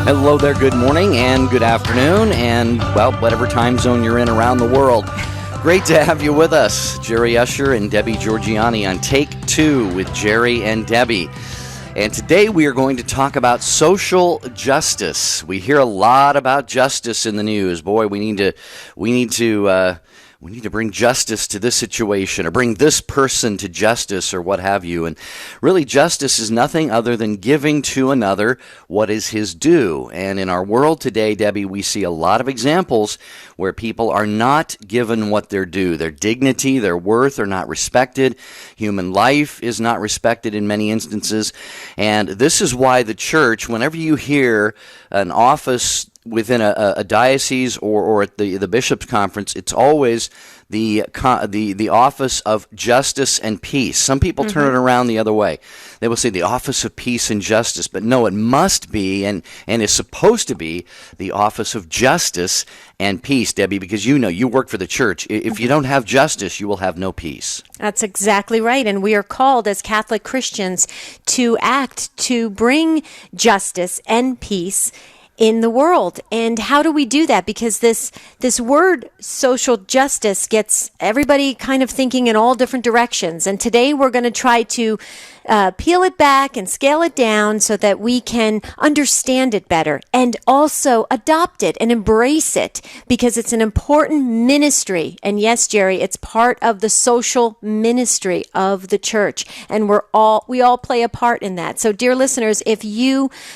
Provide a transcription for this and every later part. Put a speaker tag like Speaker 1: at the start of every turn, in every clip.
Speaker 1: Hello there, good morning and good afternoon, and, well, whatever time zone you're in around the world. Great to have you with us. Jerry Usher and Debbie Georgiani on Take Two with Jerry and Debbie. And today we are going to talk about social justice. We hear a lot about justice in the news. Boy, we need to bring justice to this situation, or bring this person to justice, or what have you. And really, justice is nothing other than giving to another what is his due. And in our world today, Debbie, we see a lot of examples where people are not given what they're due. Their dignity, their worth are not respected. Human life is not respected in many instances. And this is why the church, whenever you hear an office within a diocese or at the bishop's conference, it's always the office of justice and peace. Some people turn it around the other way. They will say the office of peace and justice, but no, it must be and is supposed to be the office of justice and peace, Debbie, because you work for the church. If you don't have justice, you will have no peace.
Speaker 2: That's exactly right. And we are called as Catholic Christians to act to bring justice and peace in the world. And how do we do that? Because this word social justice gets everybody kind of thinking in all different directions. And today we're going to try to peel it back and scale it down so that we can understand it better and also adopt it and embrace it, because it's an important ministry. And yes, Jerry, it's part of the social ministry of the church, and we all play a part in that. So dear listeners, if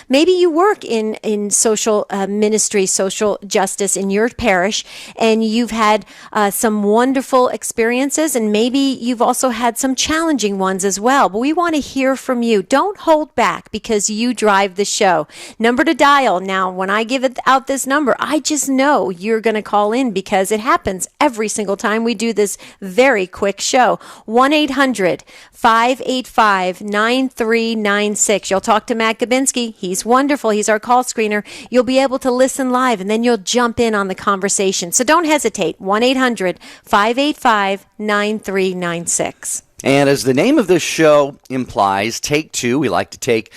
Speaker 2: maybe you work in social ministry, social justice in your parish, and you've had some wonderful experiences, and maybe you've also had some challenging ones as well, but we want to hear from you. Don't hold back, because you drive the show. Number to dial. Now, when I give out this number, I just know you're going to call in, because it happens every single time we do this very quick show. 1-800-585-9396. You'll talk to Matt Gabinski. He's wonderful. He's our call screener. You'll be able to listen live, and then you'll jump in on the conversation. So don't hesitate. 1-800-585-9396.
Speaker 1: And as the name of this show implies, Take Two, we like to take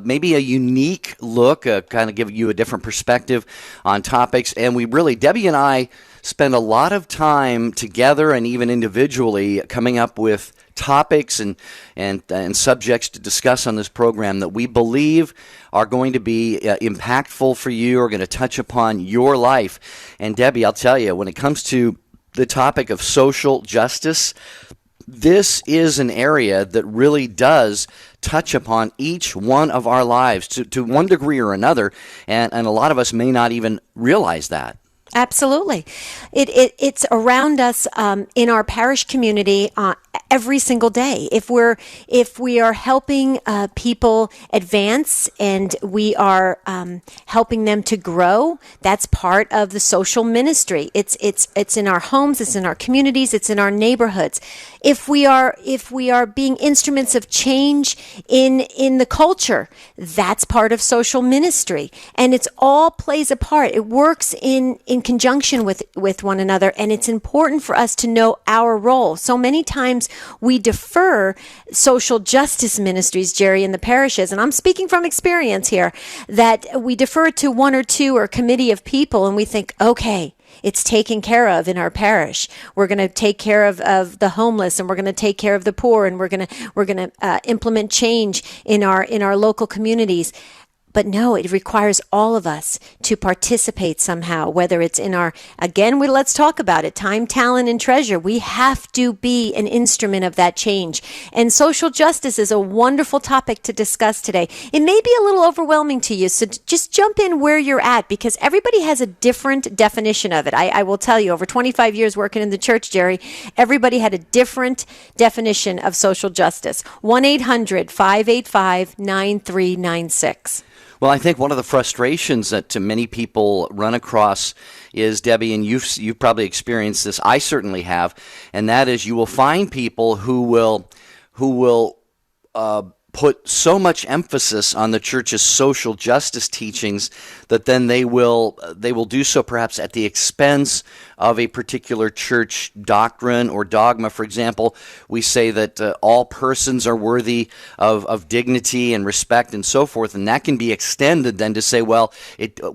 Speaker 1: maybe a unique look, kind of give you a different perspective on topics. And Debbie and I spend a lot of time together and even individually coming up with topics and subjects to discuss on this program that we believe are going to be impactful for you, are going to touch upon your life. And Debbie, I'll tell you, when it comes to the topic of social justice, this is an area that really does touch upon each one of our lives to one degree or another, and a lot of us may not even realize that.
Speaker 2: Absolutely. It's around us in our parish community every single day. If we are helping people advance and we are helping them to grow, that's part of the social ministry. It's in our homes, it's in our communities, it's in our neighborhoods. If we are being instruments of change in the culture, that's part of social ministry. And it's all plays a part. It works in conjunction with one another, and it's important for us to know our role. So many times we defer social justice ministries, Jerry, in the parishes, and I'm speaking from experience here, that we defer to one or two or a committee of people, and we think, okay, it's taken care of in our parish. We're going to take care of the homeless, and we're going to take care of the poor, and we're going to implement change in our local communities. But no, it requires all of us to participate somehow, whether it's in let's talk about it, time, talent, and treasure. We have to be an instrument of that change. And social justice is a wonderful topic to discuss today. It may be a little overwhelming to you, so just jump in where you're at, because everybody has a different definition of it. I will tell you, over 25 years working in the church, Jerry, everybody had a different definition of social justice. 1-800-585-9396.
Speaker 1: Well, I think one of the frustrations that many people run across is, Debbie, and you've probably experienced this, I certainly have, and that is you will find people who will put so much emphasis on the church's social justice teachings that then they will do so perhaps at the expense of a particular church doctrine or dogma. For example, we say that all persons are worthy of dignity and respect and so forth, and that can be extended then to say, well,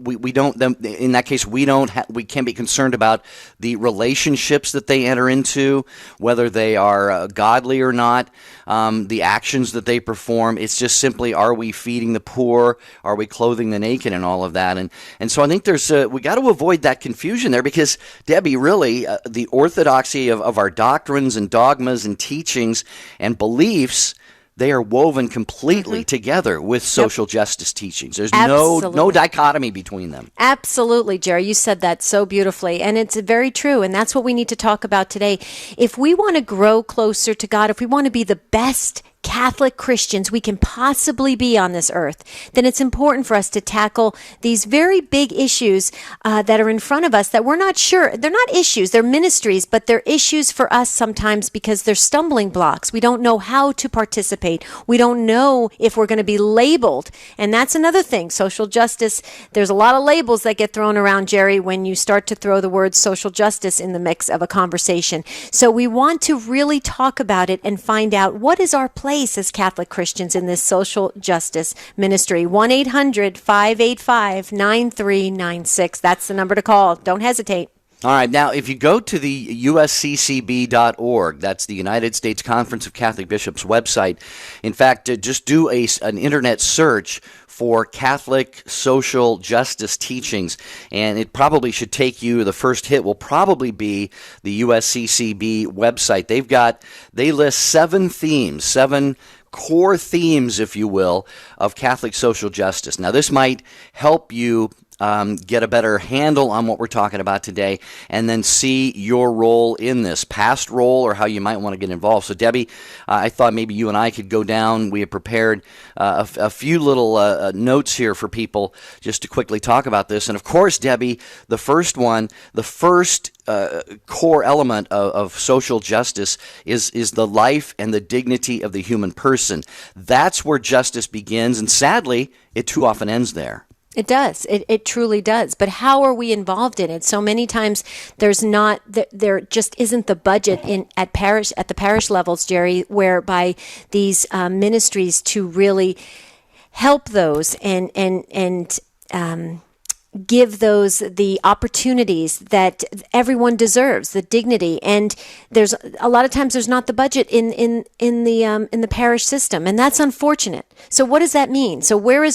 Speaker 1: we don't. In that case, we can't be concerned about the relationships that they enter into, whether they are godly or not, the actions that they perform. It's just simply, are we feeding the poor? Are we clothing the naked? And all of that. And so I think we got to avoid that confusion there, because Debbie, really, the orthodoxy of our doctrines and dogmas and teachings and beliefs, they are woven completely together with social justice teachings. There's no dichotomy between them.
Speaker 2: Absolutely, Jerry. You said that so beautifully, and it's very true, and that's what we need to talk about today. If we want to grow closer to God, if we want to be the best Catholic Christians we can possibly be on this earth, then it's important for us to tackle these very big issues that are in front of us that we're not sure. They're not issues, they're ministries, but they're issues for us sometimes because they're stumbling blocks. We don't know how to participate. We don't know if we're going to be labeled. And that's another thing. Social justice, there's a lot of labels that get thrown around, Jerry, when you start to throw the word social justice in the mix of a conversation. So we want to really talk about it and find out what is our place as Catholic Christians in this social justice ministry. 1-800-585-9396. That's the number to call. Don't hesitate.
Speaker 1: All right. Now, if you go to the usccb.org, that's the United States Conference of Catholic Bishops website. In fact, just do an internet search for Catholic social justice teachings, and it probably should take you, the first hit will probably be the USCCB website. They list 7 core themes, if you will, of Catholic social justice. Now, this might help you get a better handle on what we're talking about today, and then see your role in this, past role, or how you might want to get involved. So, Debbie, I thought maybe you and I could go down. We have prepared a few little notes here for people just to quickly talk about this. And, of course, Debbie, the first core element of social justice is the life and the dignity of the human person. That's where justice begins, and sadly, it too often ends there.
Speaker 2: It does. It truly does. But how are we involved in it? So many times there just isn't the budget at the parish levels, Jerry, whereby these ministries to really help those and give those the opportunities that everyone deserves, the dignity. And there's a lot of times there's not the budget in the parish system, and that's unfortunate. So what does that mean? So where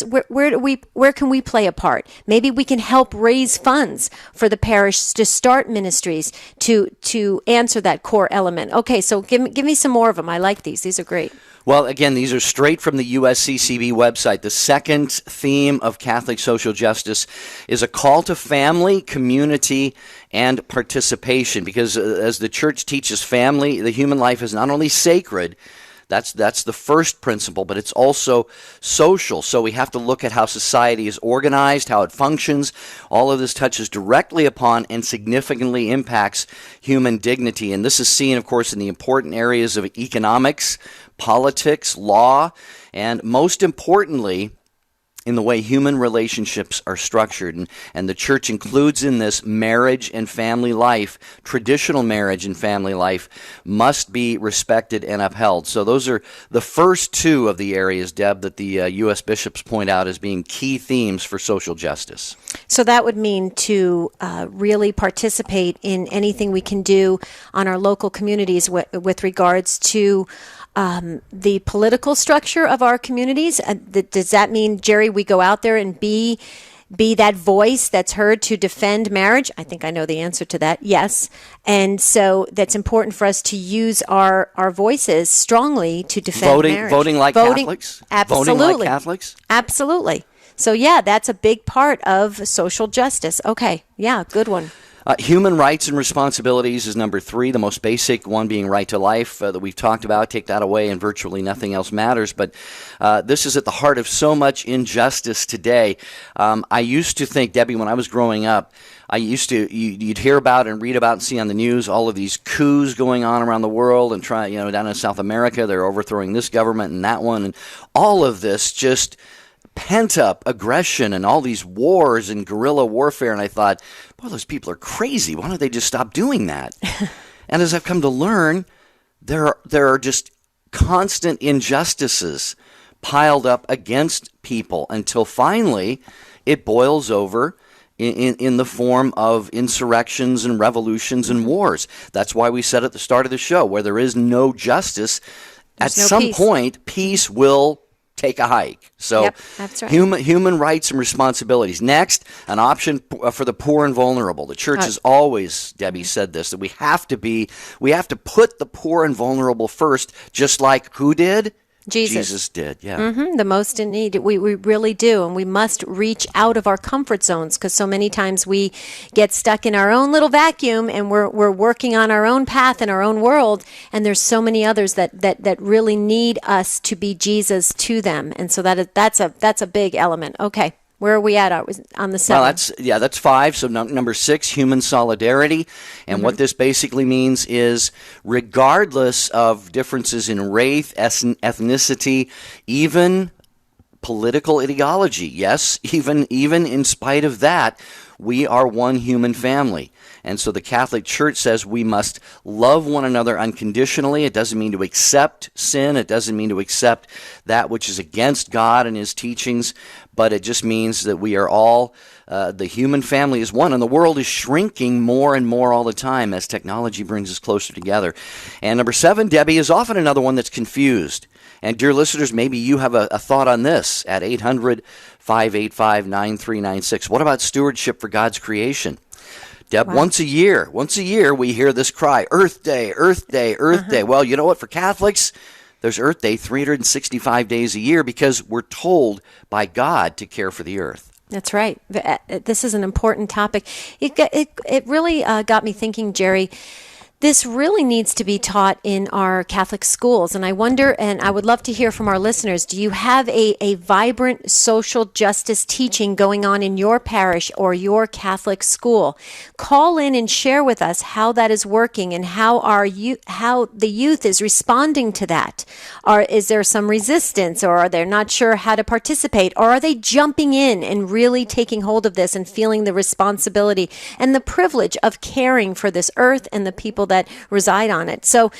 Speaker 2: can we play a part? Maybe we can help raise funds for the parish to start ministries to answer that core element. Okay, so give me some more of them. I like these. These are great.
Speaker 1: Well, again, these are straight from the USCCB website. The second theme of Catholic social justice is a call to family, community, and participation. Because as the Church teaches family, the human life is not only sacred, that's the first principle, but it's also social. So we have to look at how society is organized, how it functions. All of this touches directly upon and significantly impacts human dignity. And this is seen, of course, in the important areas of economics, politics, law, and most importantly, in the way human relationships are structured. And the Church includes in this marriage and family life. Traditional marriage and family life must be respected and upheld. So those are the first 2 of the areas, Deb, that the U.S. bishops point out as being key themes for social justice.
Speaker 2: So that would mean to really participate in anything we can do on our local communities with regards to the political structure of our communities. Does that mean, Jerry, we go out there and be that voice that's heard to defend marriage? I think I know the answer to that. Yes. And so that's important for us to use our voices strongly to defend marriage.
Speaker 1: Voting like Catholics?
Speaker 2: Absolutely.
Speaker 1: Voting like Catholics?
Speaker 2: Absolutely. So, yeah, that's a big part of social justice. Okay. Yeah, good one.
Speaker 1: Human rights and responsibilities is number 3, the most basic one being right to life that we've talked about. Take that away and virtually nothing else matters. But this is at the heart of so much injustice today. I used to think, Debbie, when I was growing up, you'd hear about and read about and see on the news all of these coups going on around the world and down in South America, they're overthrowing this government and that one. And all of this just pent-up aggression and all these wars and guerrilla warfare, and I thought, boy, those people are crazy. Why don't they just stop doing that? And as I've come to learn, there are just constant injustices piled up against people until finally it boils over in the form of insurrections and revolutions and wars. That's why we said at the start of the show, where there is no justice, at some point, peace will take a hike. So
Speaker 2: yep, that's right.
Speaker 1: Human rights and responsibilities. Next, an option for the poor and vulnerable. The church has always, Debbie, said this, that we have to put the poor and vulnerable first, just like who did? Jesus did, yeah.
Speaker 2: The most in need. We really do. And we must reach out of our comfort zones, because so many times we get stuck in our own little vacuum and we're working on our own path in our own world. And there's so many others that really need us to be Jesus to them. And so that's a big element. Okay. Where are we at on the 7?
Speaker 1: Well, that's 5. So number 6, human solidarity. And what this basically means is, regardless of differences in race, ethnicity, even political ideology, yes, even in spite of that, we are one human family. And so the Catholic Church says we must love one another unconditionally. It doesn't mean to accept sin. It doesn't mean to accept that which is against God and His teachings, but it just means that we are all, the human family is one, and the world is shrinking more and more all the time as technology brings us closer together. And number 7, Debbie, is often another one that's confused. And dear listeners, maybe you have a thought on this at 800-585-9396. What about stewardship for God's creation? Deb, wow. Once a year, we hear this cry, Earth Day, Earth Day, Earth Day. Well, you know what? For Catholics, there's Earth Day 365 days a year because we're told by God to care for the earth.
Speaker 2: That's right. This is an important topic. It really got me thinking, Jerry. This really needs to be taught in our Catholic schools. And I wonder, and I would love to hear from our listeners, do you have a vibrant social justice teaching going on in your parish or your Catholic school? Call in and share with us how that is working and how the youth is responding to that. Is there some resistance, or are they not sure how to participate? Or are they jumping in and really taking hold of this and feeling the responsibility and the privilege of caring for this earth and the people that reside on it? So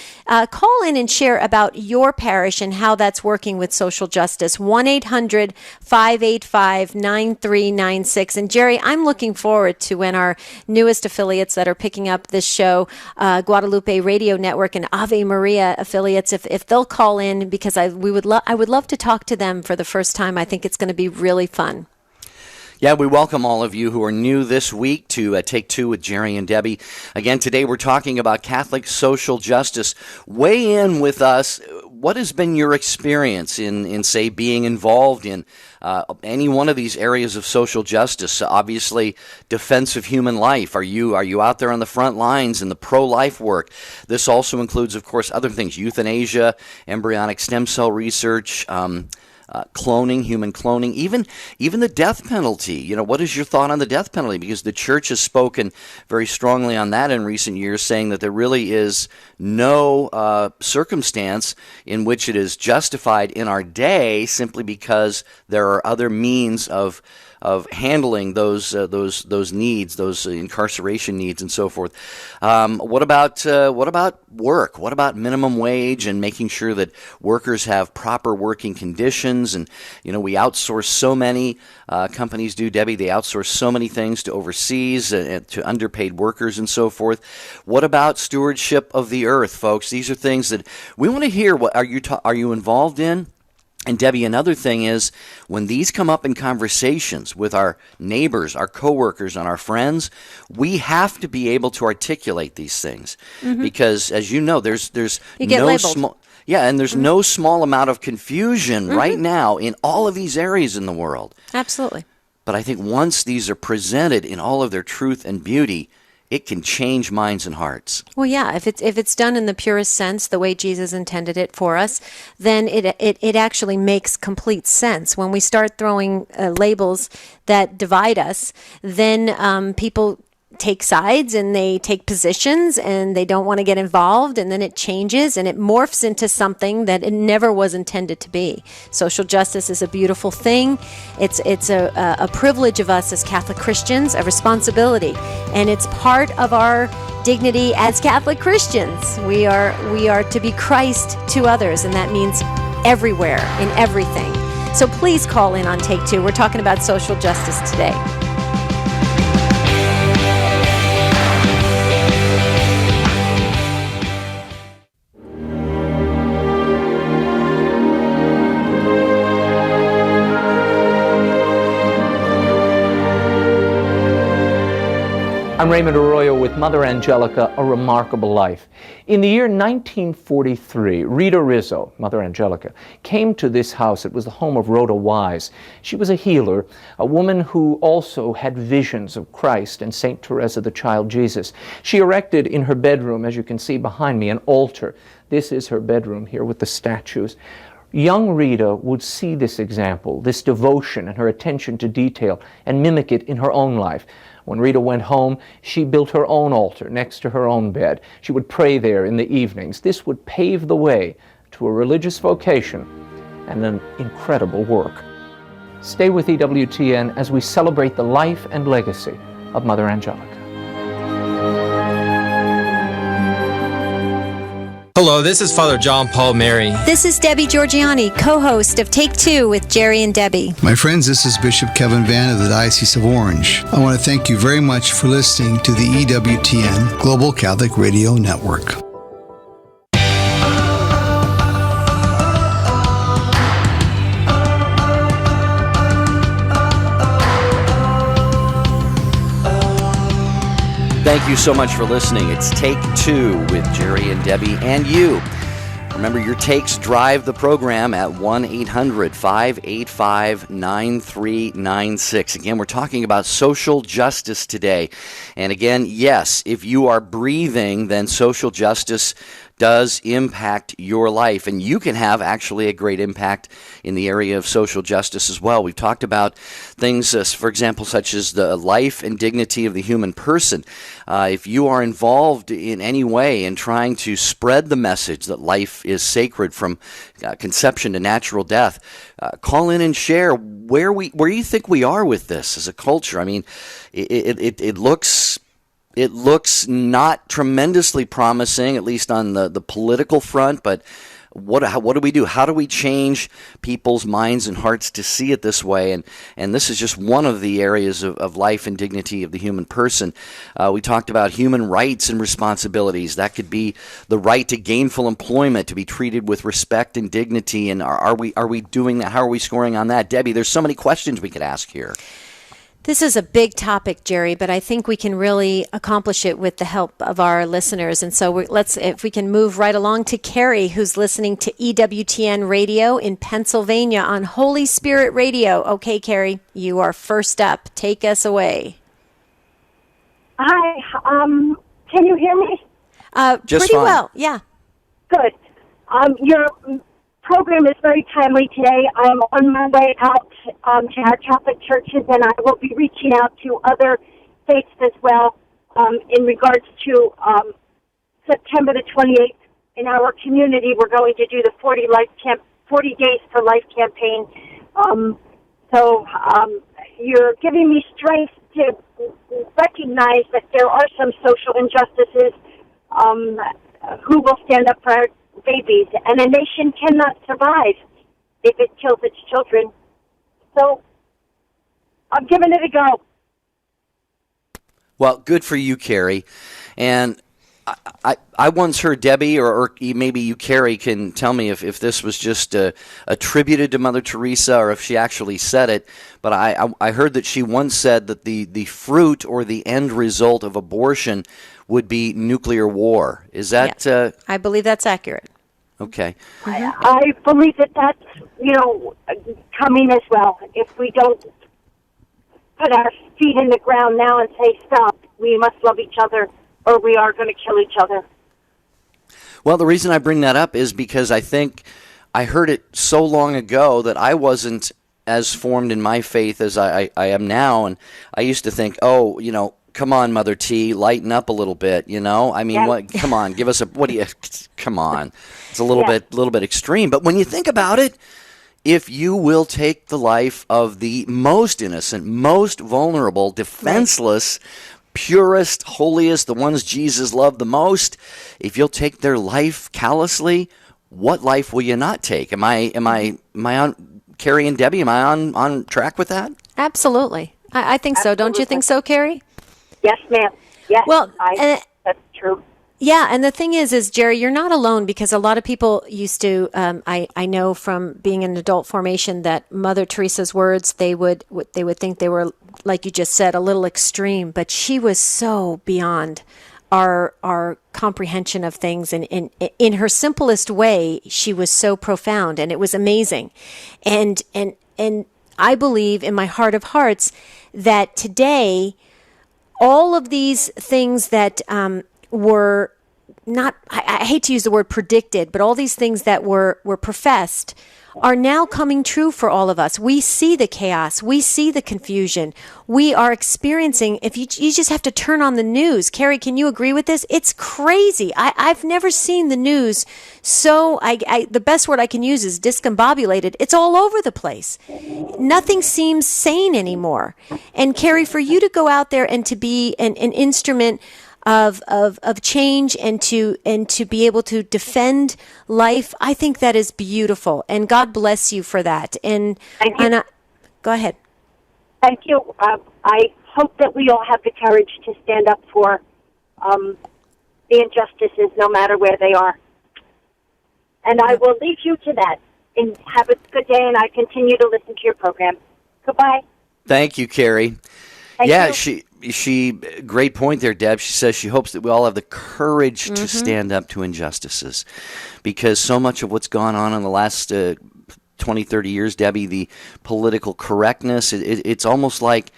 Speaker 2: call in and share about your parish and how that's working with social justice. 1-800-585-9396. And Jerry, I'm looking forward to when our newest affiliates that are picking up this show, Guadalupe Radio Network and Ave Maria affiliates, if they'll call in, because I would love to talk to them for the first time. I think it's going to be really fun.
Speaker 1: Yeah, we welcome all of you who are new this week to Take Two with Jerry and Debbie. Again, today we're talking about Catholic social justice. Weigh in with us. What has been your experience in say, being involved in any one of these areas of social justice? Obviously, defense of human life. Are you out there on the front lines in the pro-life work? This also includes, of course, other things: euthanasia, embryonic stem cell research, cloning, human cloning, even the death penalty. What is your thought on the death penalty? Because the church has spoken very strongly on that in recent years, saying that there really is no circumstance in which it is justified in our day, simply because there are other means of handling those needs, those incarceration needs, and so forth. What about work? What about minimum wage and making sure that workers have proper working conditions? And we outsource so many companies do, Debbie. They outsource so many things to overseas, to underpaid workers, and so forth. What about stewardship of the earth, folks? These are things that we want to hear. What are you involved in? And Debbie, another thing is, when these come up in conversations with our neighbors, our coworkers, and our friends, we have to be able to articulate these things, because, as you know, there's no small no small amount of confusion right now in all of these areas in the world.
Speaker 2: Absolutely.
Speaker 1: But I think once these are presented in all of their truth and beauty, it can change minds and hearts.
Speaker 2: Well, yeah, if it's done in the purest sense, the way Jesus intended it for us, then it actually makes complete sense. When we start throwing labels that divide us, then people take sides and they take positions and they don't want to get involved, and then it changes and it morphs into something that it never was intended to be. Social justice is a beautiful thing. It's a privilege of us as Catholic Christians, a responsibility, and it's part of our dignity as Catholic Christians. We are to be Christ to others, and that means everywhere, in everything. So please call in on Take Two. We're talking about social justice today.
Speaker 3: I'm Raymond Arroyo with Mother Angelica, A Remarkable Life. In the year 1943, Rita Rizzo, Mother Angelica, came to this house. It was the home of Rhoda Wise. She was a healer, a woman who also had visions of Christ and St. Teresa, the child Jesus. She erected in her bedroom, as you can see behind me, an altar. This is her bedroom here with the statues. Young Rita would see this example, this devotion and her attention to detail, and mimic it in her own life. When Rita went home, she built her own altar next to her own bed. She would pray there in the evenings. This would pave the way to a religious vocation and an incredible work. Stay with EWTN as we celebrate the life and legacy of Mother Angelica.
Speaker 4: Hello, this is Father John Paul Mary.
Speaker 2: This is Debbie Georgianni, co-host of Take Two with Jerry and Debbie.
Speaker 5: My friends, this is Bishop Kevin Vann of the Diocese of Orange. I want to thank you very much for listening to the EWTN Global Catholic Radio Network.
Speaker 1: Thank you so much for listening. It's Take Two with Jerry and Debbie and you. Remember, your takes drive the program at 1-800-585-9396. Again, we're talking about social justice today. And again, yes, if you are breathing, then social justice does impact your life, and you can have actually a great impact in the area of social justice as well. We've talked about things, for example, such as the life and dignity of the human person. If you are involved in any way in trying to spread the message that life is sacred from conception to natural death, call in and share where you think we are with this as a culture. I mean, it looks not tremendously promising, at least on the political front, but what do we do? How do we change people's minds and hearts to see it this way? And this is just one of the areas of life and dignity of the human person. We talked about human rights and responsibilities. That could be the right to gainful employment, to be treated with respect and dignity. And are we doing that? How are we scoring on that? Debbie, there's so many questions we could ask here.
Speaker 2: This is a big topic, Jerry, but I think we can really accomplish it with the help of our listeners. And so if we can move right along to Carrie, who's listening to EWTN Radio in Pennsylvania on Holy Spirit Radio. Okay, Carrie, you are first up. Take us away.
Speaker 6: Hi, can you hear me?
Speaker 1: Just
Speaker 2: pretty
Speaker 1: fine.
Speaker 2: well, yeah.
Speaker 6: Good. Your program is very timely today. I'm on my way out to our Catholic churches, and I will be reaching out to other faiths as well in regards to September the 28th. In our community, we're going to do the 40 Days for Life campaign. So you're giving me strength to recognize that there are some social injustices. Who will stand up for our babies? And a nation cannot survive if it kills its children. So I'm giving it a go.
Speaker 1: Well, good for you, Carrie. And I once heard Debbie, or maybe you, Carrie, can tell me if this was just attributed to Mother Teresa or if she actually said it, but I heard that she once said that the fruit or the end result of abortion would be nuclear war. Is that...
Speaker 2: Yeah. I believe that's accurate.
Speaker 1: Okay.
Speaker 6: I believe that's, coming as well. If we don't put our feet in the ground now and say stop, we must love each other or we are going to kill each other.
Speaker 1: Well, the reason I bring that up is because I think I heard it so long ago that I wasn't as formed in my faith as I am now. And I used to think, oh, come on, Mother T, lighten up a little bit, I mean,
Speaker 6: Yeah.
Speaker 1: what? Come on, give us come on. It's a little bit extreme. But when you think about it, if you will take the life of the most innocent, most vulnerable, defenseless, purest, holiest, the ones Jesus loved the most, if you'll take their life callously, what life will you not take? Am I on, Carrie and Debbie, am I on track with that?
Speaker 2: Absolutely. I think so. Don't you think so, Carrie?
Speaker 6: Yes, ma'am. Yes,
Speaker 2: Well,
Speaker 6: that's true.
Speaker 2: yeah, and the thing is, Jerry, you're not alone, because a lot of people used to, I know from being in adult formation, that Mother Teresa's words, they would think they were, like you just said, a little extreme, but she was so beyond our comprehension of things, and in her simplest way, she was so profound, and it was amazing, and I believe in my heart of hearts that today, all of these things that were not, I hate to use the word predicted, but all these things that were professed are now coming true for all of us. We see the chaos. We see the confusion. We are experiencing, if you just have to turn on the news. Carrie, can you agree with this? It's crazy. I've never seen the news so, the best word I can use is discombobulated. It's all over the place. Nothing seems sane anymore. And Carrie, for you to go out there and to be an instrument of change and to be able to defend life, I think that is beautiful, and God bless you for that. And
Speaker 6: Thank you.
Speaker 2: Go ahead.
Speaker 6: Thank you. I hope that we all have the courage to stand up for the injustices, no matter where they are. And I will leave you to that. And have a good day, and I continue to listen to your program. Goodbye.
Speaker 1: Thank you, Carrie.
Speaker 6: Thank
Speaker 1: Yeah,
Speaker 6: you.
Speaker 1: she great point there, Deb. She says she hopes that we all have the courage to stand up to injustices, because so much of what's gone on in the last 20, 30 years, Debbie, the political correctness, it's almost like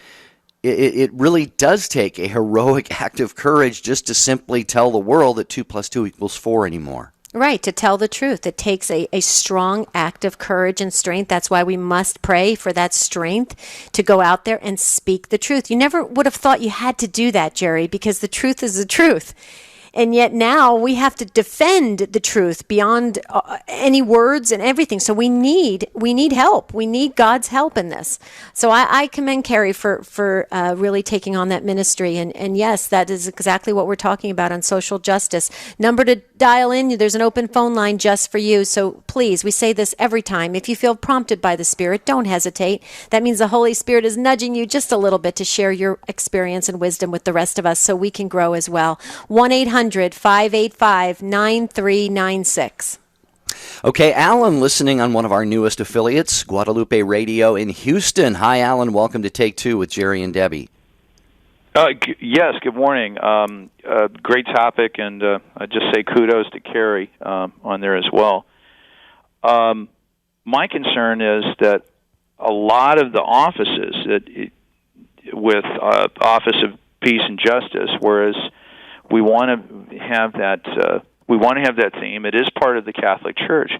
Speaker 1: it really does take a heroic act of courage just to simply tell the world that 2 + 2 = 4 anymore.
Speaker 2: Right, to tell the truth. It takes a strong act of courage and strength. That's why we must pray for that strength to go out there and speak the truth. You never would have thought you had to do that, Jerry, because the truth is the truth. And yet now we have to defend the truth beyond any words and everything. So we need help. We need God's help in this. So I commend Carrie for really taking on that ministry. And yes, that is exactly what we're talking about on social justice. Number to dial in, there's an open phone line just for you. So please, we say this every time. If you feel prompted by the Spirit, don't hesitate. That means the Holy Spirit is nudging you just a little bit to share your experience and wisdom with the rest of us so we can grow as well. 1-800-585-9396.
Speaker 1: Okay, Alan, listening on one of our newest affiliates, Guadalupe Radio in Houston. Hi, Alan. Welcome to Take Two with Jerry and Debbie.
Speaker 7: Yes, good morning. Great topic, and I just say kudos to Carrie on there as well. My concern is that a lot of the offices with Office of Peace and Justice, whereas we want to have that theme. It is part of the Catholic Church.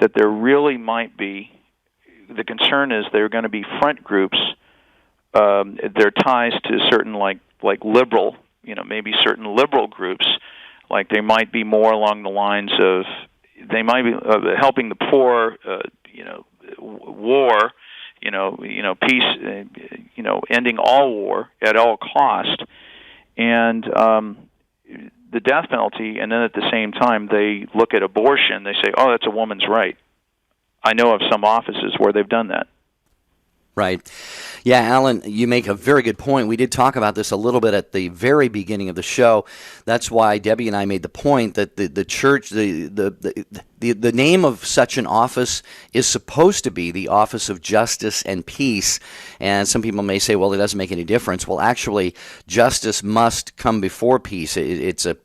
Speaker 7: That there really might be. The concern is there are going to be front groups. Their ties to certain like liberal, maybe certain liberal groups. Like they might be more along the lines of they might be helping the poor. War. Peace. Ending all war at all cost, and the death penalty, and then at the same time they look at abortion, they say, oh, that's a woman's right. I know of some offices where they've done that.
Speaker 1: Right. Yeah, Alan, you make a very good point. We did talk about this a little bit at the very beginning of the show. That's why Debbie and I made the point that the church, the name of such an office is supposed to be the Office of Justice and Peace. And some people may say, well, it doesn't make any difference. Well, actually, justice must come before peace. It's a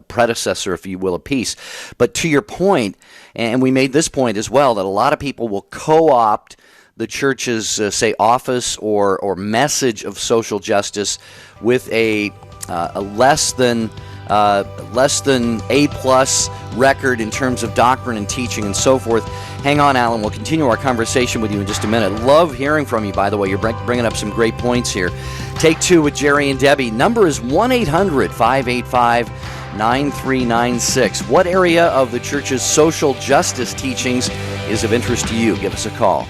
Speaker 1: predecessor, if you will, of peace. But to your point, and we made this point as well, that a lot of people will co-opt the church's, say, office or message of social justice with a a less than A+ record in terms of doctrine and teaching and so forth. Hang on, Alan. We'll continue our conversation with you in just a minute. Love hearing from you, by the way. You're bringing up some great points here. Take Two with Jerry and Debbie. Number is 1-800-585-9396. What area of the church's social justice teachings is of interest to you? Give us a call.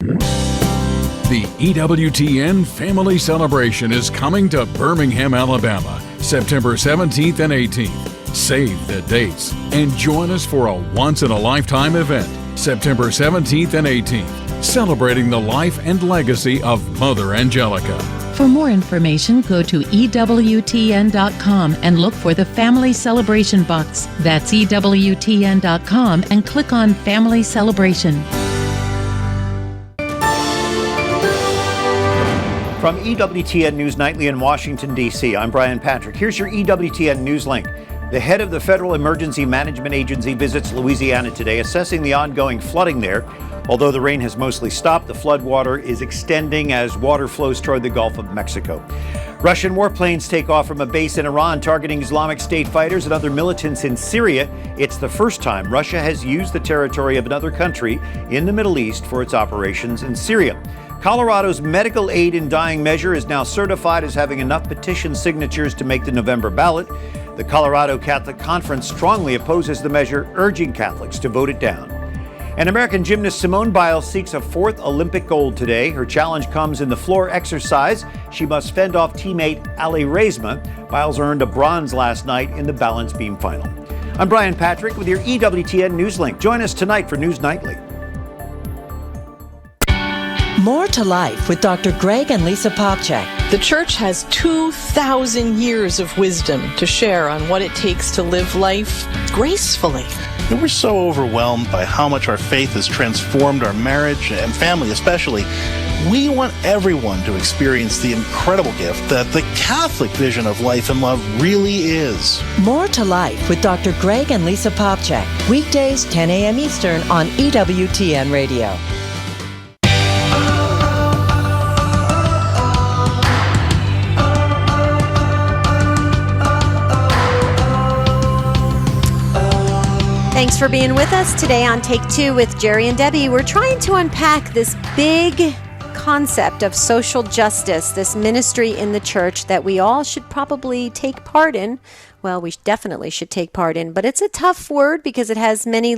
Speaker 8: The EWTN Family Celebration is coming to Birmingham, Alabama, September 17th and 18th. Save the dates and join us for a once-in-a-lifetime event, September 17th and 18th, celebrating the life and legacy of Mother Angelica.
Speaker 9: For more information, go to EWTN.com and look for the Family Celebration box. That's EWTN.com and click on Family Celebration.
Speaker 10: From EWTN News Nightly in Washington, D.C., I'm Brian Patrick. Here's your EWTN News link. The head of the Federal Emergency Management Agency visits Louisiana today, assessing the ongoing flooding there. Although the rain has mostly stopped, the floodwater is extending as water flows toward the Gulf of Mexico. Russian warplanes take off from a base in Iran targeting Islamic State fighters and other militants in Syria. It's the first time Russia has used the territory of another country in the Middle East for its operations in Syria. Colorado's medical aid in dying measure is now certified as having enough petition signatures to make the November ballot. The Colorado Catholic Conference strongly opposes the measure, urging Catholics to vote it down. And American gymnast Simone Biles seeks a fourth Olympic gold today. Her challenge comes in the floor exercise. She must fend off teammate Ali Reisma. Biles earned a bronze last night in the balance beam final. I'm Brian Patrick with your EWTN News Link. Join us tonight for News Nightly.
Speaker 11: More to Life with Dr. Greg and Lisa Popcak.
Speaker 12: The church has 2,000 years of wisdom to share on what it takes to live life gracefully.
Speaker 13: We're so overwhelmed by how much our faith has transformed our marriage and family especially. We want everyone to experience the incredible gift that the Catholic vision of life and love really is.
Speaker 11: More to Life with Dr. Greg and Lisa Popcak. Weekdays, 10 a.m. Eastern on EWTN Radio.
Speaker 2: Thanks for being with us today on Take Two with Jerry and Debbie. We're trying to unpack this big concept of social justice, this ministry in the church that we all should probably take part in. Well, we definitely should take part in, but it's a tough word because it has many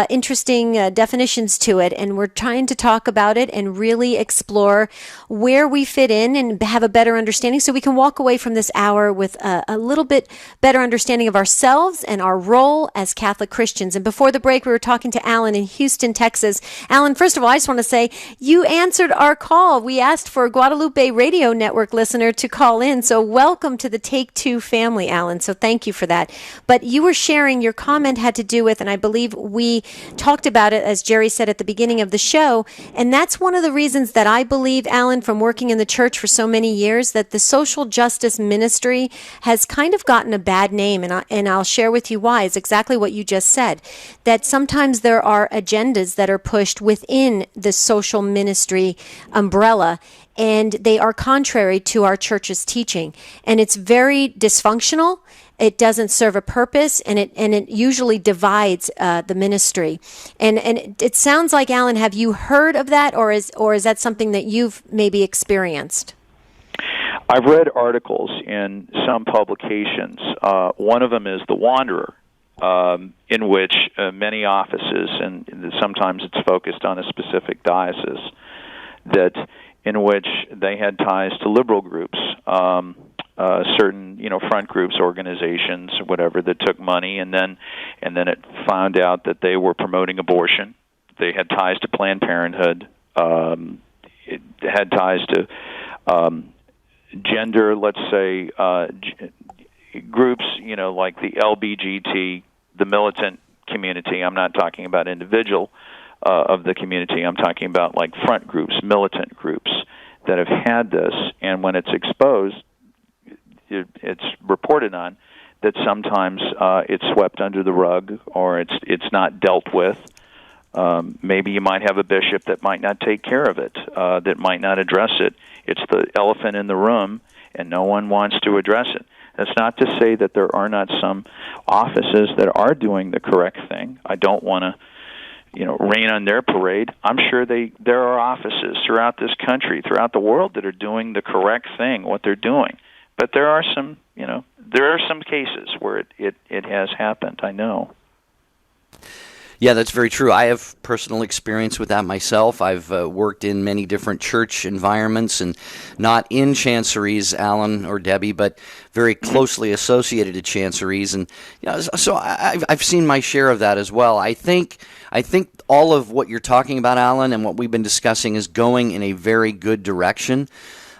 Speaker 2: interesting definitions to it, and we're trying to talk about it and really explore where we fit in and have a better understanding so we can walk away from this hour with a little bit better understanding of ourselves and our role as Catholic Christians. And before the break, we were talking to Alan in Houston, Texas. Alan, first of all, I just want to say you answered our call. We asked for a Guadalupe Radio Network listener to call in, so welcome to the Take Two family, Alan. So thank you for that. But you were sharing, your comment had to do with, and I believe we talked about it, as Jerry said at the beginning of the show, and that's one of the reasons that I believe, Alan, from working in the church for so many years, that the social justice ministry has kind of gotten a bad name, and I'll share with you why. It's exactly what you just said, that sometimes there are agendas that are pushed within the social ministry umbrella, and they are contrary to our church's teaching. And it's very dysfunctional. It doesn't serve a purpose, and it usually divides the ministry. And it sounds like, Alan, have you heard of that, or is that something that you've maybe experienced?
Speaker 7: I've read articles in some publications. One of them is The Wanderer, in which many offices, and sometimes it's focused on a specific diocese, in which they had ties to liberal groups, certain front groups, organizations, whatever, that took money, and then it found out that they were promoting abortion. They had ties to Planned Parenthood. It had ties to gender, let's say, groups, like the LBGT, the militant community. I'm not talking about individual of the community. I'm talking about like front groups, militant groups that have had this, and when it's exposed, it's reported on that sometimes it's swept under the rug, or it's not dealt with. Maybe you might have a bishop that might not take care of it, that might not address it. It's the elephant in the room, and no one wants to address it. That's not to say that there are not some offices that are doing the correct thing. I don't want to, rain on their parade. I'm sure there are offices throughout this country, throughout the world, that are doing the correct thing, what they're doing. But there are some, cases where it has happened. I know.
Speaker 1: Yeah, that's very true. I have personal experience with that myself. I've worked in many different church environments, and not in chanceries, Alan or Debbie, but very closely associated to chanceries. And so I've seen my share of that as well. I think all of what you're talking about, Alan, and what we've been discussing is going in a very good direction.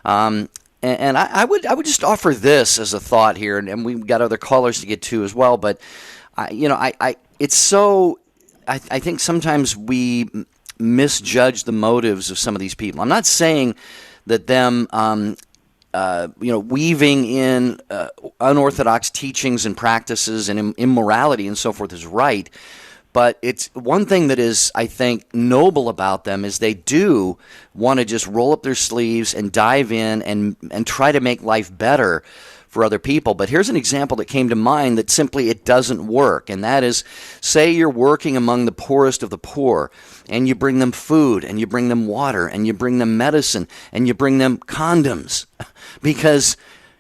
Speaker 1: And I would just offer this as a thought here, and we've got other callers to get to as well. But it's so. I think sometimes we misjudge the motives of some of these people. I'm not saying that them, weaving in unorthodox teachings and practices and immorality and so forth is right. But it's one thing that is, I think, noble about them is they do want to just roll up their sleeves and dive in and try to make life better for other people. But here's an example that came to mind that simply it doesn't work, and that is, say you're working among the poorest of the poor, and you bring them food, and you bring them water, and you bring them medicine, and you bring them condoms, because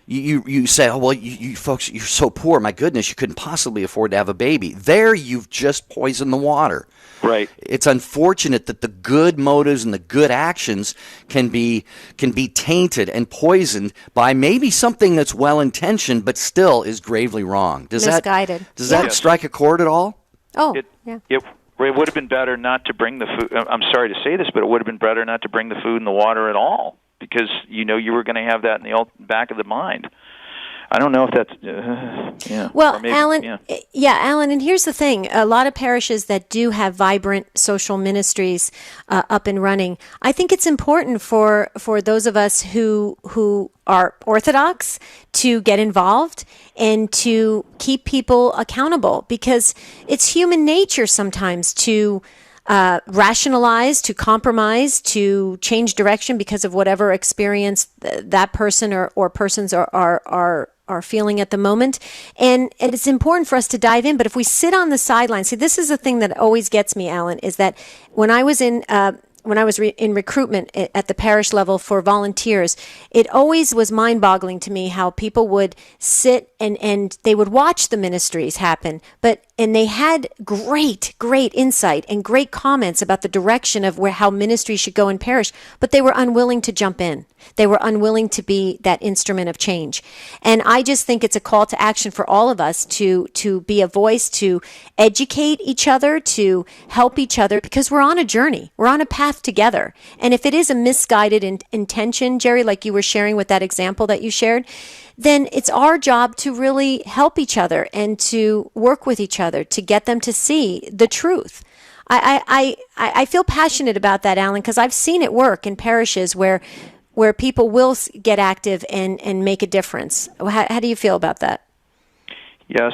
Speaker 1: you say, oh, well, you folks, you're so poor, my goodness, you couldn't possibly afford to have a baby. There you've just poisoned the water.
Speaker 7: Right.
Speaker 1: It's unfortunate that the good motives and the good actions can be tainted and poisoned by maybe something that's well-intentioned but still is gravely wrong.
Speaker 2: Misguided.
Speaker 1: Does that strike a chord at all?
Speaker 2: Oh,
Speaker 7: yeah. It would have been better not to bring the food. I'm sorry to say this, but it would have been better not to bring the food and the water at all, because you were going to have that in the back of the mind. I don't know if that's
Speaker 2: Well,
Speaker 7: maybe,
Speaker 2: Alan, Alan, and here's the thing: a lot of parishes that do have vibrant social ministries up and running, I think it's important for those of us who are Orthodox to get involved and to keep people accountable, because it's human nature sometimes to rationalize, to compromise, to change direction because of whatever experience that person or persons are feeling at the moment. And it's important for us to dive in. But if we sit on the sidelines, see, this is the thing that always gets me, Alan, is that when I was in recruitment at the parish level for volunteers, it always was mind-boggling to me how people would sit and they would watch the ministries happen, and they had great insight and great comments about the direction of how ministry should go in parish, but they were unwilling to jump in. They were unwilling to be that instrument of change. And I just think it's a call to action for all of us to be a voice, to educate each other, to help each other, because we're on a journey. We're on a path together. And if it is a misguided intention, Jerry, like you were sharing with that example that you shared, then it's our job to really help each other and to work with each other to get them to see the truth. I feel passionate about that, Alan, because I've seen it work in parishes where people will get active and make a difference. How do you feel about that?
Speaker 7: Yes,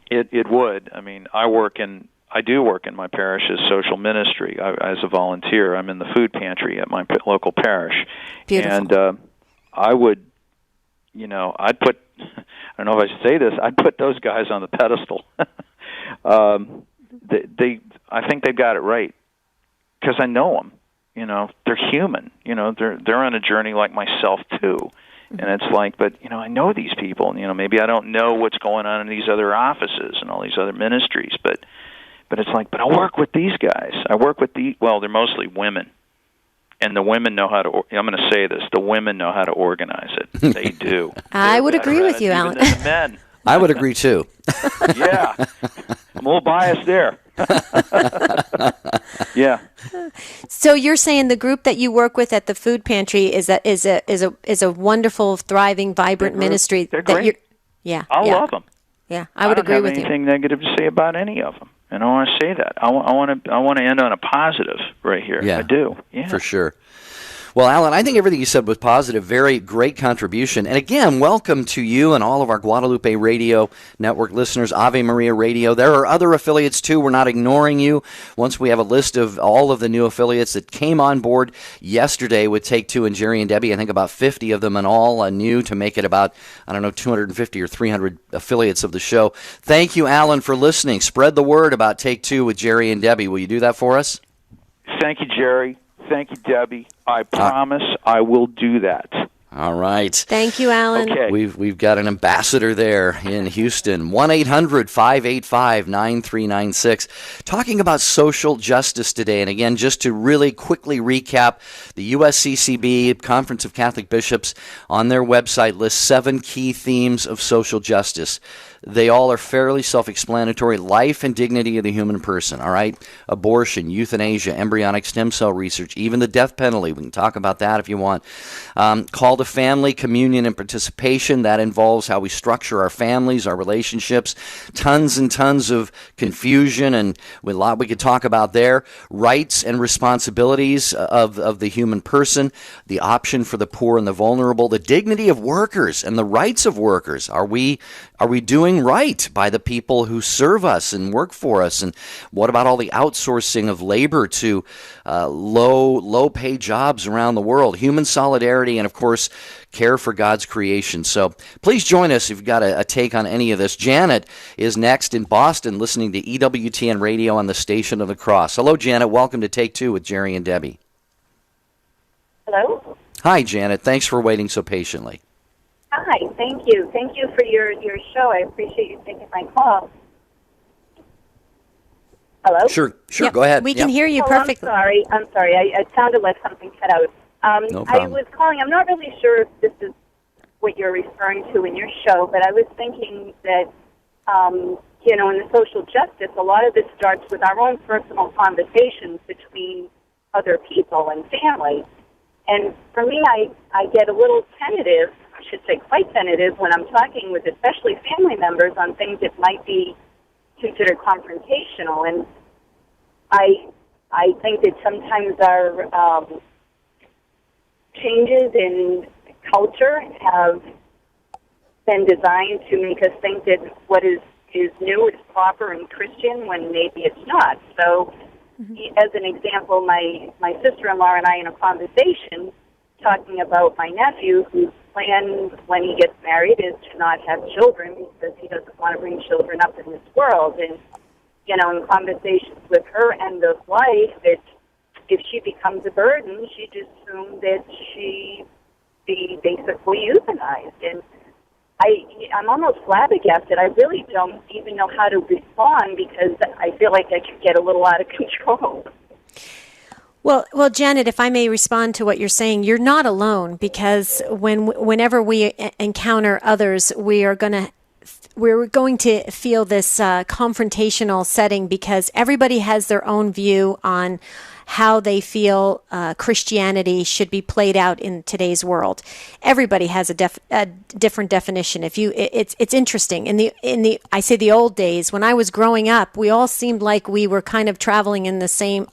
Speaker 7: it would. I mean, I do work in my parish's social ministry as a volunteer. I'm in the food pantry at my local parish.
Speaker 2: Beautiful.
Speaker 7: And I would, I'd put, I don't know if I should say this, I'd put those guys on the pedestal. I think they've got it right, because I know them. They're human. They're on a journey like myself too. And it's like, but I know these people. Maybe I don't know what's going on in these other offices and all these other ministries, but it's like, but I work with these guys. I work with they're mostly women. And the women know how to, I'm going to say this, the women know how to organize it. They do.
Speaker 2: I would agree with you, Alan.
Speaker 7: Even the men.
Speaker 1: I would agree too.
Speaker 7: Yeah. I'm a little biased there. Yeah.
Speaker 2: So you're saying the group that you work with at the food pantry is a wonderful, thriving, vibrant ministry.
Speaker 7: They're great. I love them.
Speaker 2: Yeah, I would agree with you.
Speaker 7: I don't have anything negative to say about any of them. And I want to say that. I want to end on a positive right here.
Speaker 1: Yeah,
Speaker 7: I do. Yeah.
Speaker 1: For sure. Well, Alan, I think everything you said was positive. Very great contribution. And again, welcome to you and all of our Guadalupe Radio Network listeners, Ave Maria Radio. There are other affiliates, too. We're not ignoring you. Once we have a list of all of the new affiliates that came on board yesterday with Take Two and Jerry and Debbie, I think about 50 of them in all, new to make it about, 250 or 300 affiliates of the show. Thank you, Alan, for listening. Spread the word about Take Two with Jerry and Debbie. Will you do that for us?
Speaker 7: Thank you, Jerry. Thank you, Debbie. I promise I will do that.
Speaker 1: All right.
Speaker 2: Thank you, Alan.
Speaker 7: Okay.
Speaker 1: We've got an ambassador there in Houston. 1-800-585-9396. Talking about social justice today. And again, just to really quickly recap, the USCCB, Conference of Catholic Bishops, on their website lists 7 key themes of social justice. They all are fairly self-explanatory. Life and dignity of the human person, all right? Abortion, euthanasia, embryonic stem cell research, even the death penalty. We can talk about that if you want. Call to family, communion, and participation. That involves how we structure our families, our relationships. Tons and tons of confusion, and a lot we could talk about there. Rights and responsibilities of the human person. The option for the poor and the vulnerable. The dignity of workers and the rights of workers. Are we doing right by the people who serve us and work for us? And what about all the outsourcing of labor to low paid jobs around the world? Human solidarity and, of course, care for God's creation. So please join us if you've got a take on any of this. Janet is next in Boston listening to EWTN Radio on the Station of the Cross. Hello, Janet. Welcome to Take Two with Jerry and Debbie.
Speaker 14: Hello?
Speaker 1: Hi, Janet. Thanks for waiting so patiently.
Speaker 14: Hi, thank you. Thank you for your show. I appreciate you taking my call. Hello?
Speaker 1: Sure,
Speaker 2: Yep,
Speaker 1: go ahead.
Speaker 2: We can hear you perfectly.
Speaker 14: I'm sorry. It sounded like something cut out.
Speaker 1: No
Speaker 14: I
Speaker 1: problem.
Speaker 14: was calling. I'm not really sure if this is what you're referring to in your show, but I was thinking that, in the social justice, a lot of this starts with our own personal conversations between other people and family. And for me, I get a little tentative, I should say quite tentative, when I'm talking with especially family members on things that might be considered confrontational. And I think that sometimes our changes in culture have been designed to make us think that what is new is proper and Christian when maybe it's not. So, as an example, my sister-in-law and I in a conversation talking about my nephew whose plan when he gets married is to not have children because he doesn't want to bring children up in this world. And, in conversations with her end of life, that if she becomes a burden, she just assumed that she be basically euthanized. And I'm almost flabbergasted. I really don't even know how to respond because I feel like I could get a little out of control.
Speaker 2: Well, Janet, if I may respond to what you're saying, you're not alone because whenever we encounter others, we're going to feel this confrontational setting because everybody has their own view on how they feel Christianity should be played out in today's world. Everybody has a different definition. It's interesting. In the I say the old days when I was growing up, we all seemed like we were kind of traveling on the same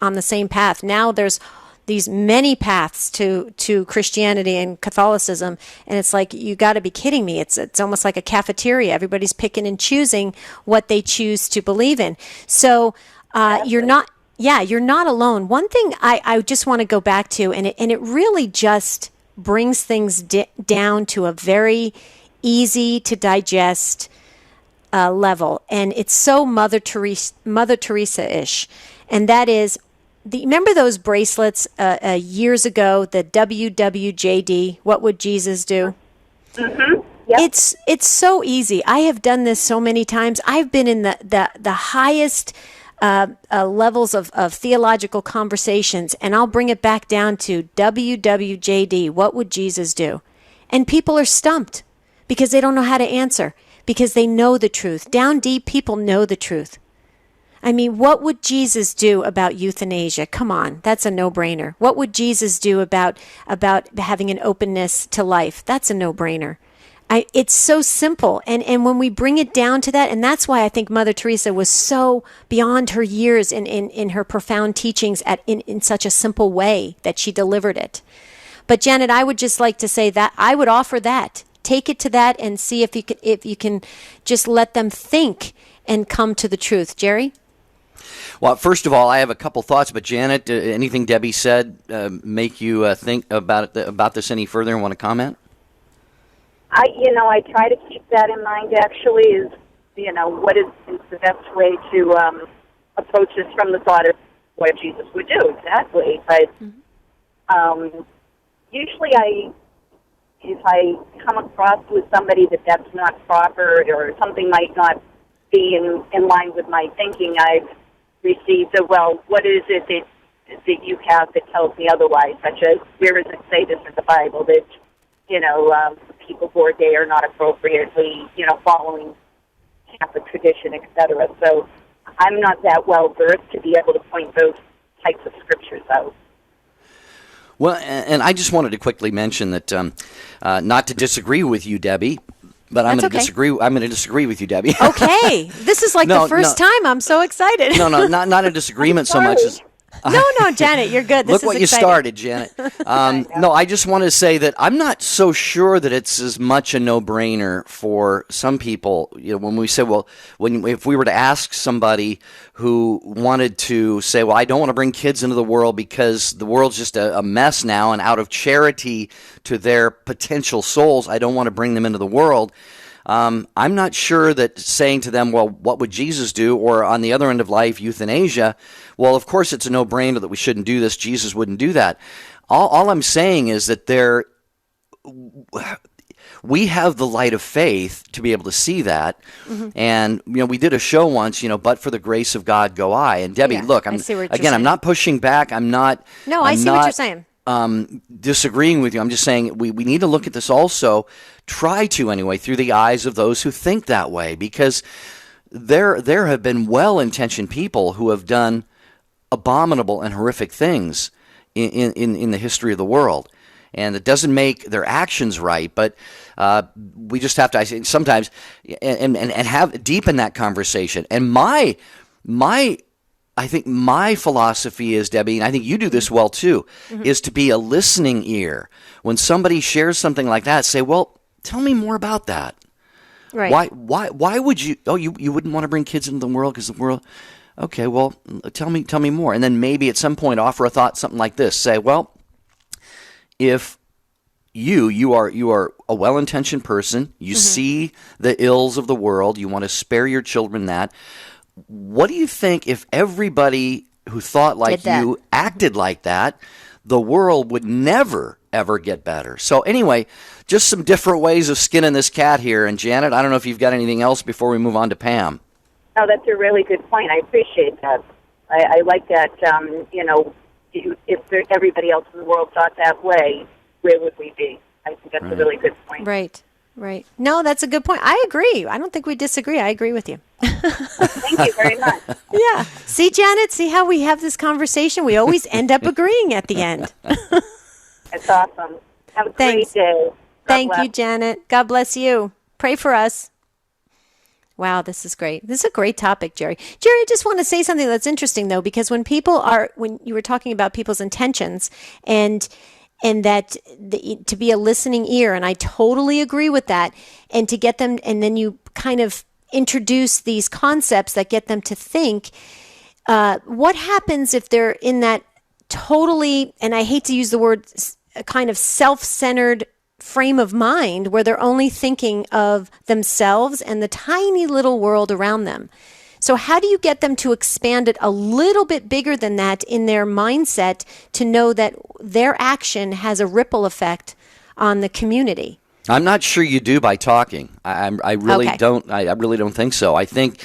Speaker 2: path. Now there's these many paths to Christianity and Catholicism, and it's like you got to be kidding me. It's almost like a cafeteria. Everybody's picking and choosing what they choose to believe in. So you're not. Yeah, you're not alone. One thing I just want to go back to, and it really just brings things down to a very easy to digest level, and it's so Mother Teresa-ish, and that is, remember those bracelets years ago, the WWJD, What Would Jesus Do?
Speaker 14: Mm-hmm. Yep.
Speaker 2: It's so easy. I have done this so many times. I've been in the highest levels of theological conversations, and I'll bring it back down to WWJD, what would Jesus do? And people are stumped because they don't know how to answer, because they know the truth. Down deep, people know the truth. I mean, what would Jesus do about euthanasia? Come on, that's a no-brainer. What would Jesus do about having an openness to life? That's a no-brainer. It's so simple, and when we bring it down to that, and that's why I think Mother Teresa was so beyond her years in her profound teachings in such a simple way that she delivered it. But Janet, I would just like to say that I would offer that. Take it to that and see if you can just let them think and come to the truth. Jerry?
Speaker 1: Well, first of all, I have a couple thoughts, but Janet, anything Debbie said make you think about this any further and want to comment?
Speaker 14: I try to keep that in mind, actually, is, what is the best way to approach this from the thought of what Jesus would do, exactly. But usually if I come across with somebody that's not proper or something might not be in line with my thinking, I've received what is it that you have that tells me otherwise, such as, where does it say this in the Bible, that, people who are gay are not appropriately, following Catholic tradition, etc. So I'm not that well-versed to be able to point those types of scriptures out.
Speaker 1: Well, and I just wanted to quickly mention that, not to disagree with you, Debbie, but I'm going to disagree. I'm going to disagree with you, Debbie.
Speaker 2: Okay, this is like the first time. I'm so excited.
Speaker 1: No, not a disagreement so much as.
Speaker 2: No, Janet, you're good. This
Speaker 1: Look what
Speaker 2: exciting.
Speaker 1: You started, Janet. No, I just want to say that I'm not so sure that it's as much a no-brainer for some people. When we say, if we were to ask somebody who wanted to say, I don't want to bring kids into the world because the world's just a mess now, and out of charity to their potential souls, I don't want to bring them into the world. I'm not sure that saying to them, what would Jesus do? Or on the other end of life, euthanasia. Well, of course, it's a no-brainer that we shouldn't do this. Jesus wouldn't do that. All I'm saying is that we have the light of faith to be able to see that. Mm-hmm. And, we did a show once, but for the grace of God go I. And Debbie, look, I'm not pushing back. I'm not.
Speaker 2: No, I see what you're saying.
Speaker 1: Disagreeing with you. I'm just saying we need to look at this also, try to anyway, through the eyes of those who think that way, because there have been well-intentioned people who have done abominable and horrific things in the history of the world. And it doesn't make their actions right, but we just have to sometimes and have deepen that conversation. And I think my philosophy is, Debbie, and I think you do this well too, is to be a listening ear. When somebody shares something like that, say, tell me more about that.
Speaker 2: Right.
Speaker 1: Why would you? You wouldn't want to bring kids into the world because the world. Okay, tell me more, and then maybe at some point offer a thought, something like this. Say, if you are a well-intentioned person, you see the ills of the world, you want to spare your children that. What do you think if everybody who thought like you acted like that, the world would never, ever get better? So anyway, just some different ways of skinning this cat here. And Janet, I don't know if you've got anything else before we move on to Pam.
Speaker 14: Oh, that's a really good point. I appreciate that. I like that, if everybody else in the world thought that way, where would we be? I think that's a really good point.
Speaker 2: Right. No, that's a good point. I agree. I don't think we disagree. I agree with you.
Speaker 14: Thank you very much.
Speaker 2: Yeah. See, Janet, see how we have this conversation? We always end up agreeing at the end.
Speaker 14: That's awesome. Have a great day.
Speaker 2: Thank you, Janet. God bless you. Pray for us. Wow, this is great. This is a great topic, Jerry. Jerry, I just want to say something that's interesting, though, because when you were talking about people's intentions and that to be a listening ear, and I totally agree with that, and to get them, and then you kind of introduce these concepts that get them to think, what happens if they're in that totally, and I hate to use the word, kind of self-centered frame of mind where they're only thinking of themselves and the tiny little world around them. So how do you get them to expand it a little bit bigger than that in their mindset to know that their action has a ripple effect on the community?
Speaker 1: I'm not sure you do by talking. I really don't. I really don't think so. I think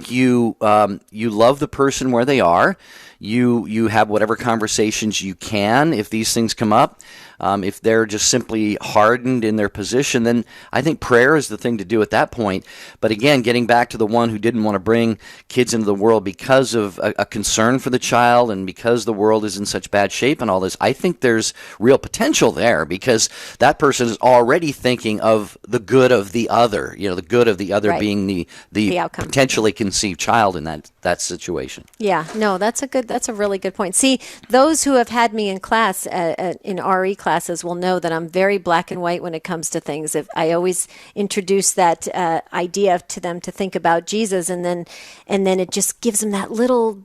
Speaker 1: you love the person where they are. You have whatever conversations you can if these things come up. If they're just simply hardened in their position, then I think prayer is the thing to do at that point. But again, getting back to the one who didn't want to bring kids into the world because of a concern for the child and because the world is in such bad shape and all this, I think there's real potential there because that person is already thinking of the good of of the other, the good of the other
Speaker 2: Right.
Speaker 1: being the
Speaker 2: outcome.
Speaker 1: potentially conceived child in that situation.
Speaker 2: Yeah, no, that's a really good point. See, those who have had me in class, in RE classes, will know that I'm very black and white when it comes to things. If I always introduce that idea to them to think about Jesus, and then it just gives them that little,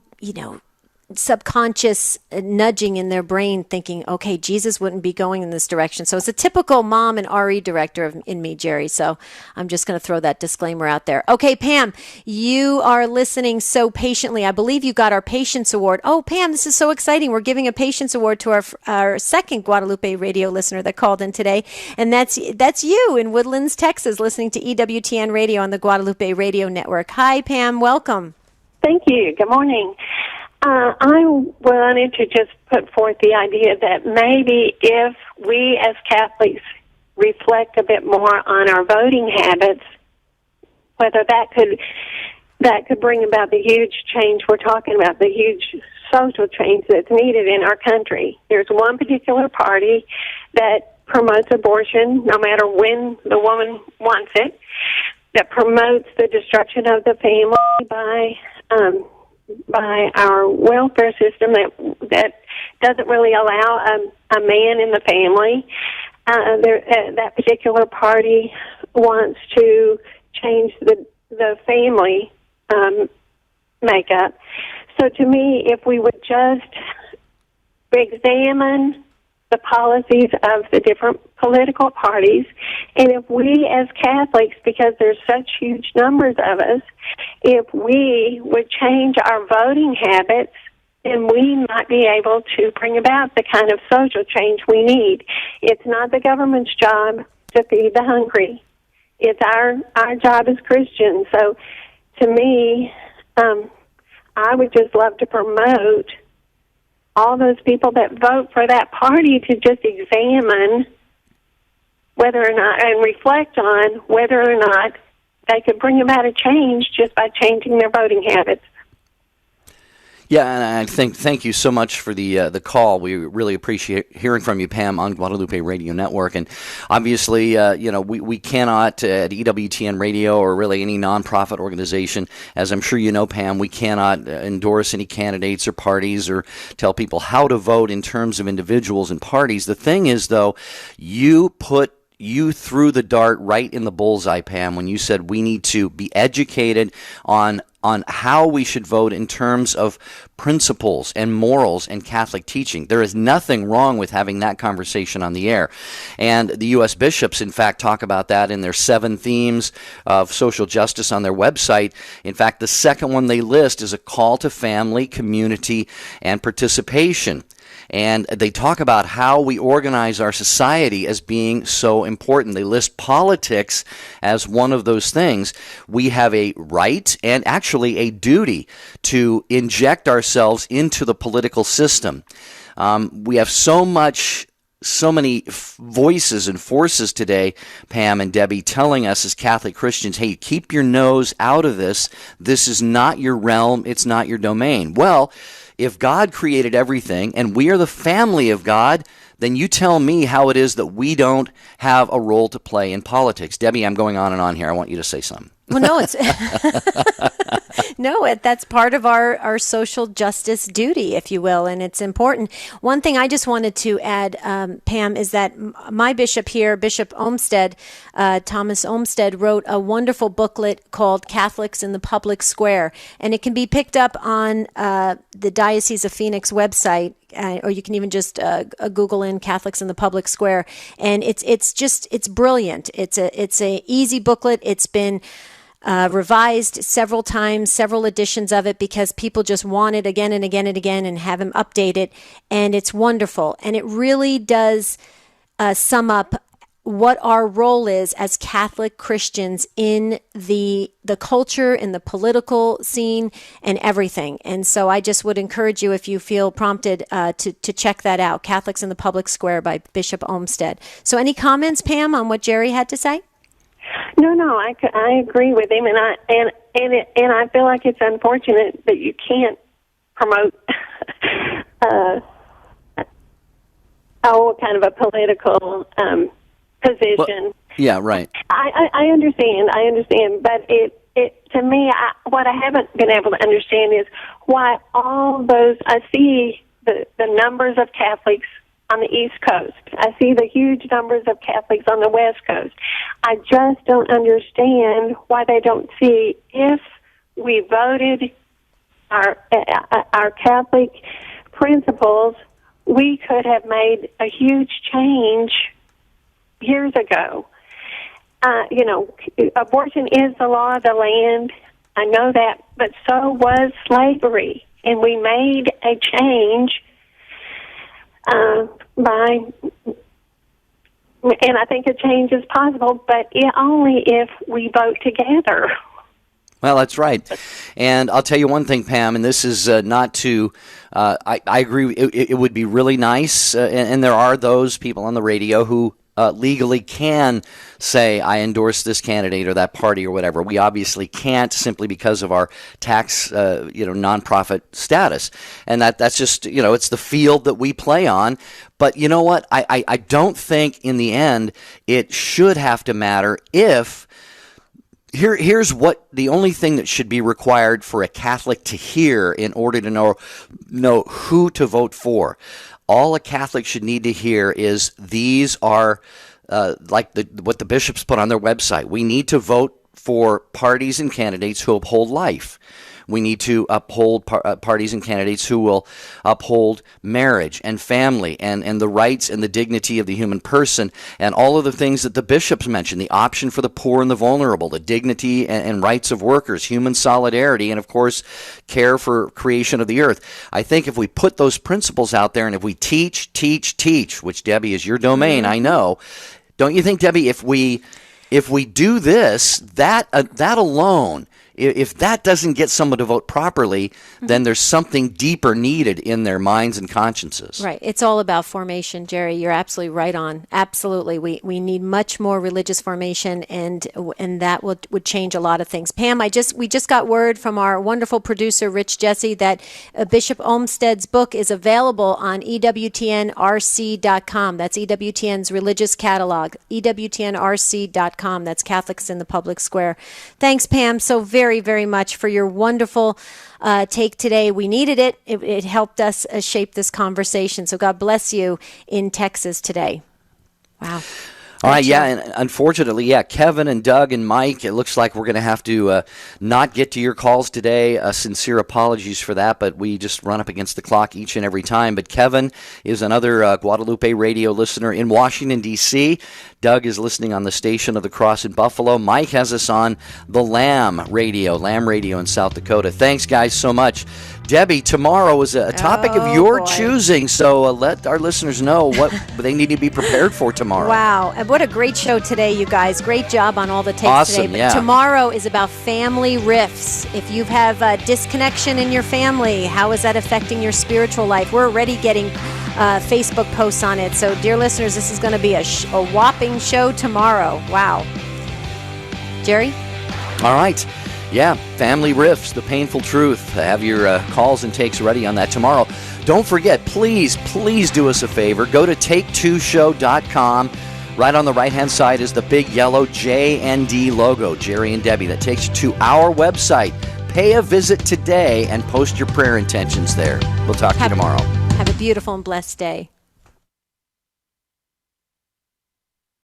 Speaker 2: subconscious nudging in their brain thinking, okay, Jesus wouldn't be going in this direction. So it's a typical mom and RE director in me, Jerry. So I'm just going to throw that disclaimer out there. Okay, Pam, you are listening so patiently. I believe you got our Patience Award. Oh, Pam, this is so exciting. We're giving a Patience Award to our second Guadalupe radio listener that called in today. And that's you in Woodlands, Texas, listening to EWTN Radio on the Guadalupe Radio Network. Hi, Pam. Welcome.
Speaker 15: Thank you. Good morning. I wanted to just put forth the idea that maybe if we as Catholics reflect a bit more on our voting habits, whether that could bring about the huge change we're talking about, the huge social change that's needed in our country. There's one particular party that promotes abortion no matter when the woman wants it, that promotes the destruction of the family by our welfare system that doesn't really allow a man in the family. That particular party wants to change the family makeup. So to me, if we would just examine the policies of the different political parties, and if we as Catholics, because there's such huge numbers of us, if we would change our voting habits, then we might be able to bring about the kind of social change we need. It's not the government's job to feed the hungry. It's our job as Christians. So to me, I would just love to promote all those people that vote for that party to just examine whether or not, and reflect on whether or not they could bring about a change just by changing their voting habits.
Speaker 1: Yeah, and thank you so much for the call. We really appreciate hearing from you, Pam, on Guadalupe Radio Network. And obviously, we cannot at EWTN Radio or really any nonprofit organization, as I'm sure you know, Pam, we cannot endorse any candidates or parties or tell people how to vote in terms of individuals and parties. The thing is, though, you threw the dart right in the bullseye, Pam, when you said we need to be educated on how we should vote in terms of principles and morals and Catholic teaching. There is nothing wrong with having that conversation on the air. And the U.S. bishops, in fact, talk about that in their 7 themes of social justice on their website. In fact, the second one they list is a call to family, community, and participation. And they talk about how we organize our society as being so important. They list politics as one of those things. We have a right and actually a duty to inject ourselves into the political system. We have so many voices and forces today, Pam and Debbie, telling us as Catholic Christians, hey, keep your nose out of this. This is not your realm. It's not your domain. Well, if God created everything and we are the family of God, then you tell me how it is that we don't have a role to play in politics. Debbie, I'm going on and on here. I want you to say something.
Speaker 2: Well, no, that's part of our social justice duty, if you will, and it's important. One thing I just wanted to add, Pam, is that my bishop here, Bishop Olmsted, Thomas Olmsted, wrote a wonderful booklet called Catholics in the Public Square, and it can be picked up on the Diocese of Phoenix website. Or you can even just Google in Catholics in the Public Square, and it's brilliant. It's a easy booklet. It's been revised several times, several editions of it, because people just want it again and again and again and have him update it, and it's wonderful. And it really does sum up what our role is as Catholic Christians in the culture, in the political scene, and everything. And so I just would encourage you, if you feel prompted, to check that out, Catholics in the Public Square by Bishop Olmsted. So any comments, Pam, on what Jerry had to say?
Speaker 15: No, I agree with him, and I feel like it's unfortunate that you can't promote kind of a political position.
Speaker 1: Yeah, right.
Speaker 15: I understand, but it to me, what I haven't been able to understand is why all those, I see the numbers of Catholics on the East Coast. I see the huge numbers of Catholics on the West Coast. I just don't understand why they don't see if we voted our Catholic principles, we could have made a huge change years ago. Abortion is the law of the land. I know that, but so was slavery, and we made a change and I think a change is possible, but only if we vote together.
Speaker 1: Well, that's right. And I'll tell you one thing, Pam, and this is not to, I agree, it would be really nice, and there are those people on the radio who legally can say, I endorse this candidate or that party or whatever. We obviously can't simply because of our tax, nonprofit status. And that's just, it's the field that we play on. But you know what? I don't think in the end it should have to matter if Here's what the only thing that should be required for a Catholic to hear in order to know who to vote for. All a Catholic should need to hear is these are what the bishops put on their website. We need to vote for parties and candidates who uphold life. We need to uphold parties and candidates who will uphold marriage and family and the rights and the dignity of the human person and all of the things that the bishops mentioned, the option for the poor and the vulnerable, the dignity and rights of workers, human solidarity, and, of course, care for creation of the earth. I think if we put those principles out there and if we teach, which, Debbie, is your domain, I know, don't you think, Debbie, if we do this, that alone, if that doesn't get someone to vote properly, then there's something deeper needed in their minds and consciences.
Speaker 2: Right. It's all about formation, Jerry. You're absolutely right on. Absolutely. We need much more religious formation, and that would change a lot of things. Pam, we just got word from our wonderful producer, Rich Jesse, that Bishop Olmsted's book is available on EWTNRC.com. That's EWTN's religious catalog. EWTNRC.com. That's Catholics in the Public Square. Thanks, Pam, so very, very much for your wonderful take today. We needed it. It helped us shape this conversation. So God bless you in Texas today. Wow.
Speaker 1: All right, yeah, and unfortunately, Kevin and Doug and Mike, it looks like we're going to have to not get to your calls today. Sincere apologies for that, but we just run up against the clock each and every time. But Kevin is another Guadalupe radio listener in Washington, D.C. Doug is listening on the Station of the Cross in Buffalo. Mike has us on the Lamb Radio in South Dakota. Thanks, guys, so much. Debbie, tomorrow is a topic of your choosing, so let our listeners know what they need to be prepared for tomorrow.
Speaker 2: Wow, and what a great show today, you guys. Great job on all the takes today. But tomorrow is about family rifts. If you have a disconnection in your family, how is that affecting your spiritual life? We're already getting Facebook posts on it. So, dear listeners, this is going to be a whopping show tomorrow. Wow. Jerry?
Speaker 1: All right. Yeah, family rifts, the painful truth. Have your calls and takes ready on that tomorrow. Don't forget, please do us a favor. Go to take2show.com. Right on the right-hand side is the big yellow JND logo, Jerry and Debbie. That takes you to our website. Pay a visit today and post your prayer intentions there. We'll talk to you tomorrow.
Speaker 2: Have a beautiful and blessed day.